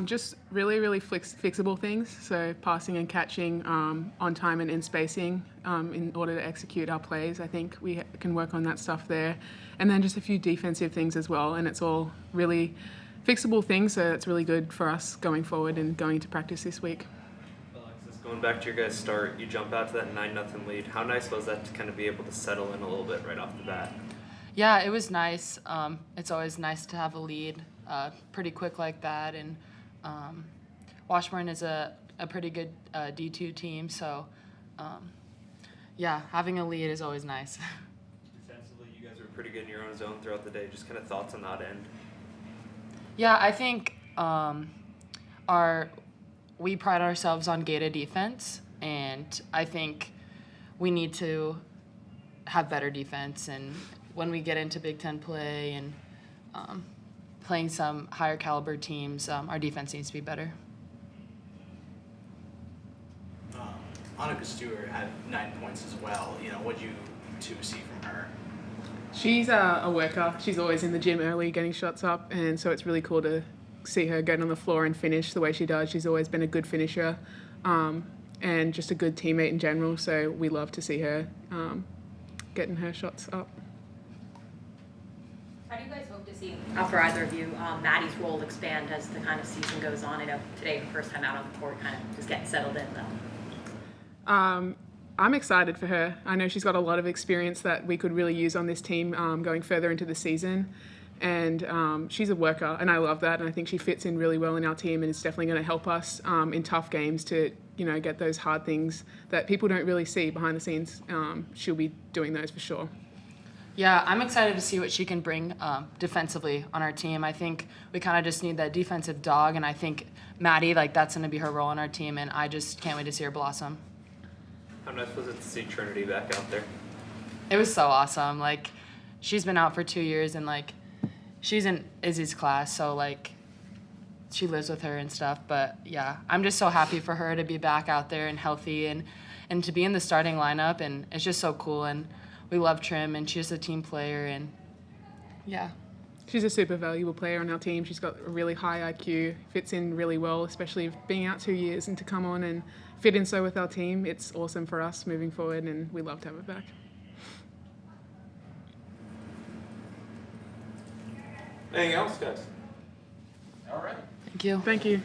Just really, really fixable things. So passing and catching on time and in spacing in order to execute our plays. I think we can work on that stuff there. And then just a few defensive things as well. And it's all really fixable things, so it's really good for us going forward and going into practice this week. Alexis, going back to your guys' start, you jump out to that 9-0 lead. How nice was that to kind of be able to settle in a little bit right off the bat? Yeah, it was nice. It's always nice to have a lead pretty quick like that. And Washburn is a pretty good D2 team, so yeah, having a lead is always nice. Defensively, you guys were pretty good in your own zone throughout the day. Just kind of thoughts on that end? Yeah, I think we pride ourselves on gated defense, and I think we need to have better defense. And when we get into Big Ten play and playing some higher caliber teams, our defense needs to be better. Annika Stewart had 9 points as well. What did you two see from her? She's a worker. She's always in the gym early getting shots up, and so it's really cool to see her get on the floor and finish the way she does. She's always been a good finisher and just a good teammate in general, so we love to see her getting her shots up. How do you guys hope to see, for either of you, Maddie's role expand as the kind of season goes on? I know today, the first time out on the court, kind of just getting settled in, though. I'm excited for her. I know she's got a lot of experience that we could really use on this team going further into the season. And she's a worker, and I love that. And I think she fits in really well in our team, and it's definitely going to help us in tough games to, get those hard things that people don't really see behind the scenes. She'll be doing those for sure. Yeah, I'm excited to see what she can bring defensively on our team. I think we kind of just need that defensive dog, and I think Maddie, that's going to be her role on our team, and I just can't wait to see her blossom. How nice was it to see Trinity back out there? It was so awesome. She's been out for 2 years, and she's in Izzy's class, so she lives with her and stuff. But yeah, I'm just so happy for her to be back out there and healthy and to be in the starting lineup, and it's just so cool. And we love Trim, and she's a team player, and yeah. She's a super valuable player on our team. She's got a really high IQ, fits in really well, especially being out 2 years and to come on and fit in so with our team. It's awesome for us moving forward, and we love to have her back. Anything else, guys? All right. Thank you. Thank you.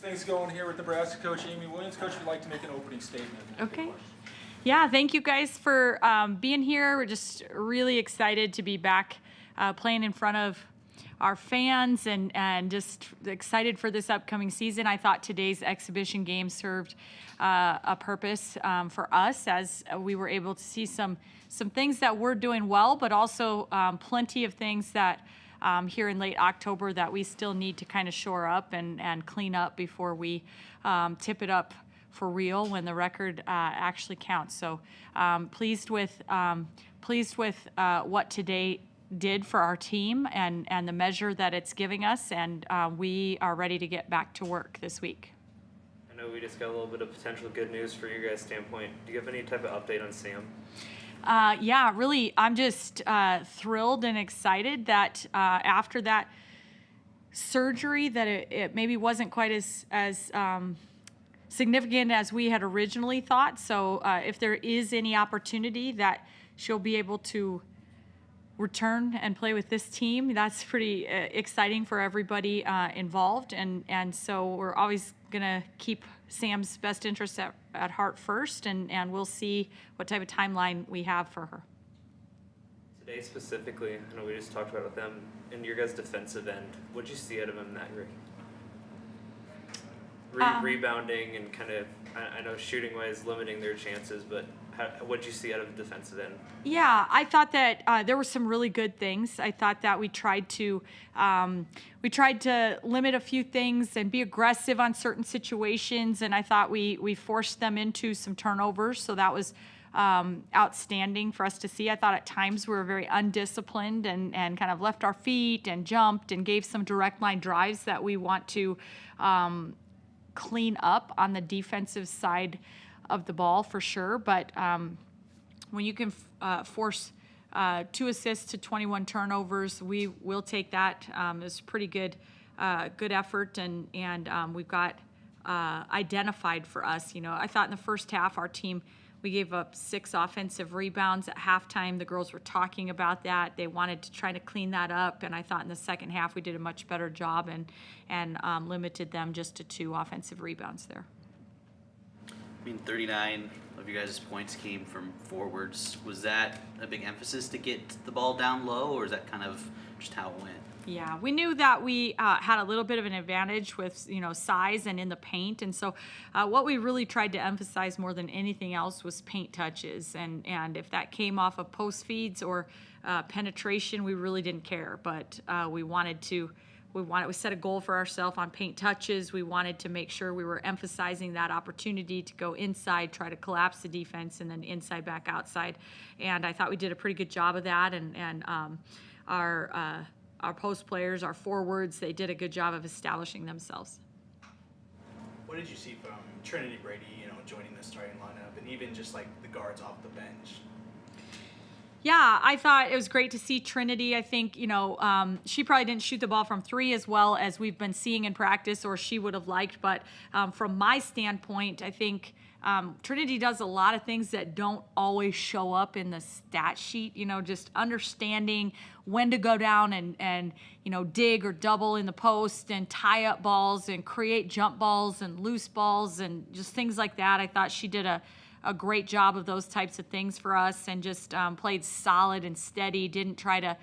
things going here with Nebraska coach Amy Williams. Coach would like to make an opening statement. Okay. Yeah, thank you guys for being here. We're just really excited to be back playing in front of our fans and just excited for this upcoming season. I thought today's exhibition game served a purpose for us, as we were able to see some things that we're doing well, but also plenty of things that here in late October that we still need to kind of shore up and clean up before we tip it up for real when the record actually counts. So pleased with what today did for our team and the measure that it's giving us, and we are ready to get back to work this week. I know we just got a little bit of potential good news for your guys' standpoint. Do you have any type of update on Sam? Yeah, really, I'm just thrilled and excited that after that surgery that it maybe wasn't quite as significant as we had originally thought. So if there is any opportunity that she'll be able to return and play with this team, that's pretty exciting for everybody involved. And so we're always going to keep Sam's best interests at heart first, and we'll see what type of timeline we have for her. Today specifically, I know we just talked about with them, in your guys' defensive end, what'd you see out of him that year? Rebounding and kind of, I know shooting-wise limiting their chances, but what'd you see out of the defensive end? Yeah, I thought that there were some really good things. I thought that we tried to limit a few things and be aggressive on certain situations, and I thought we forced them into some turnovers, so that was outstanding for us to see. I thought at times we were very undisciplined and kind of left our feet and jumped and gave some direct line drives that we want to clean up on the defensive side of the ball for sure. But when you can force 2 assists to 21 turnovers, we will take that. It's pretty good effort, and we've got identified for us. You know, I thought in the first half our team, we gave up 6 offensive rebounds at halftime. The girls were talking about that. They wanted to try to clean that up, and I thought in the second half we did a much better job and limited them just to 2 offensive rebounds there. I mean, 39 of you guys' points came from forwards. Was that a big emphasis to get the ball down low, or is that kind of just how it went? Yeah, we knew that we had a little bit of an advantage with, size and in the paint. And so what we really tried to emphasize more than anything else was paint touches. And if that came off of post feeds or penetration, we really didn't care. But we set a goal for ourselves on paint touches. We wanted to make sure we were emphasizing that opportunity to go inside, try to collapse the defense, and then inside back outside. And I thought we did a pretty good job of that. And our post players, our forwards, they did a good job of establishing themselves. What did you see from Trinity Brady, joining the starting lineup, and even just like the guards off the bench? Yeah, I thought it was great to see Trinity. I think, she probably didn't shoot the ball from 3 as well as we've been seeing in practice, or she would have liked. But from my standpoint, I think Trinity does a lot of things that don't always show up in the stat sheet, just understanding when to go down and dig or double in the post and tie up balls and create jump balls and loose balls and just things like that. I thought she did a great job of those types of things for us, and just played solid and steady, didn't try to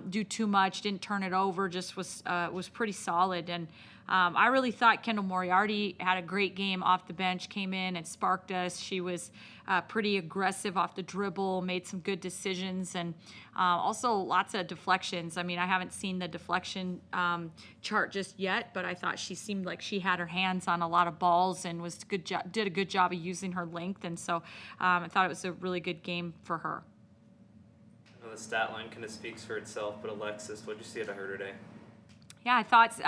do too much, didn't turn it over, just was pretty solid. And I really thought Kendall Moriarty had a great game off the bench, came in and sparked us. She was pretty aggressive off the dribble, made some good decisions, and also lots of deflections. I mean, I haven't seen the deflection chart just yet, but I thought she seemed like she had her hands on a lot of balls and did a good job of using her length, and so I thought it was a really good game for her. I know the stat line kind of speaks for itself, but Alexis, what did you see out of her today? Yeah, I thought,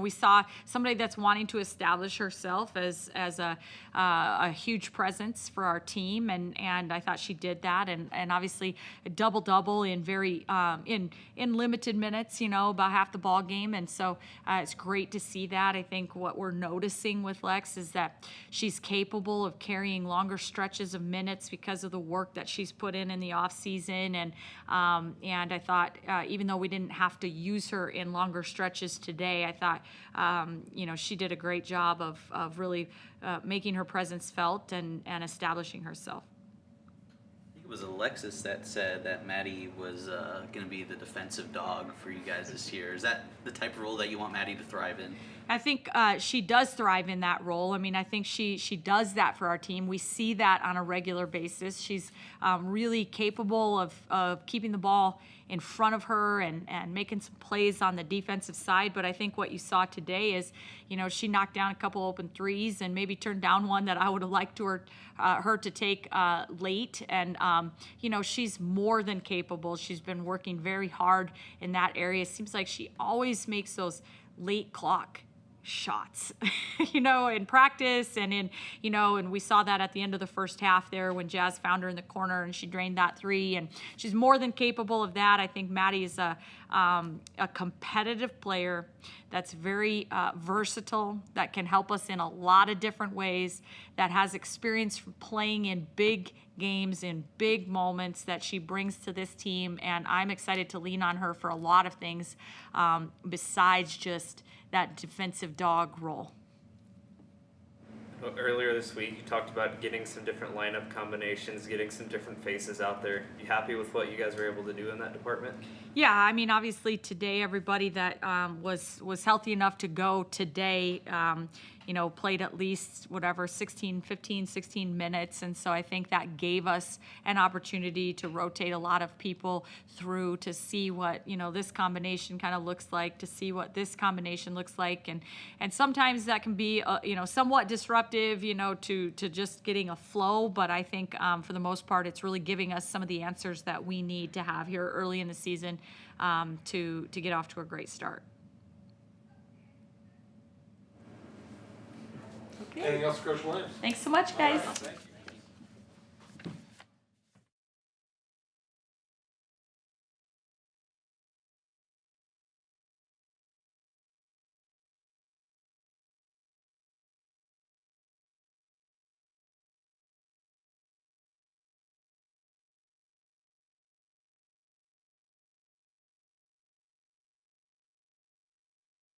we saw somebody that's wanting to establish herself as a huge presence for our team, and I thought she did that, and obviously a double-double in very in limited minutes, about half the ball game, and so it's great to see that. I think what we're noticing with Lex is that she's capable of carrying longer stretches of minutes because of the work that she's put in the off season, and I thought even though we didn't have to use her in longer stretches stretches today. I thought, she did a great job of really making her presence felt and establishing herself. I think it was Alexis that said that Maddie was going to be the defensive dog for you guys this year. Is that the type of role that you want Maddie to thrive in? I think she does thrive in that role. I mean, I think she does that for our team. We see that on a regular basis. She's really capable of keeping the ball in front of her and making some plays on the defensive side. But I think what you saw today is, she knocked down a couple open threes and maybe turned down one that I would have liked her to take late. And, she's more than capable. She's been working very hard in that area. It seems like she always makes those late clock shots, in practice and and we saw that at the end of the first half there when Jazz found her in the corner and she drained that three, and she's more than capable of that. I think Maddie is a competitive player that's very versatile, that can help us in a lot of different ways, that has experience from playing in big games, in big moments that she brings to this team, and I'm excited to lean on her for a lot of things besides just that defensive dog role. Well, earlier this week, you talked about getting some different lineup combinations, getting some different faces out there. You happy with what you guys were able to do in that department? Yeah, I mean, obviously today, everybody that was healthy enough to go today, played at least 16 minutes. And so I think that gave us an opportunity to rotate a lot of people through to see what, this combination kind of looks like, to see what this combination looks like. And sometimes that can be, somewhat disruptive, to just getting a flow. But I think for the most part, it's really giving us some of the answers that we need to have here early in the season to get off to a great start. Anything else, Coach Williams? Thanks so much, guys. All right, thank you.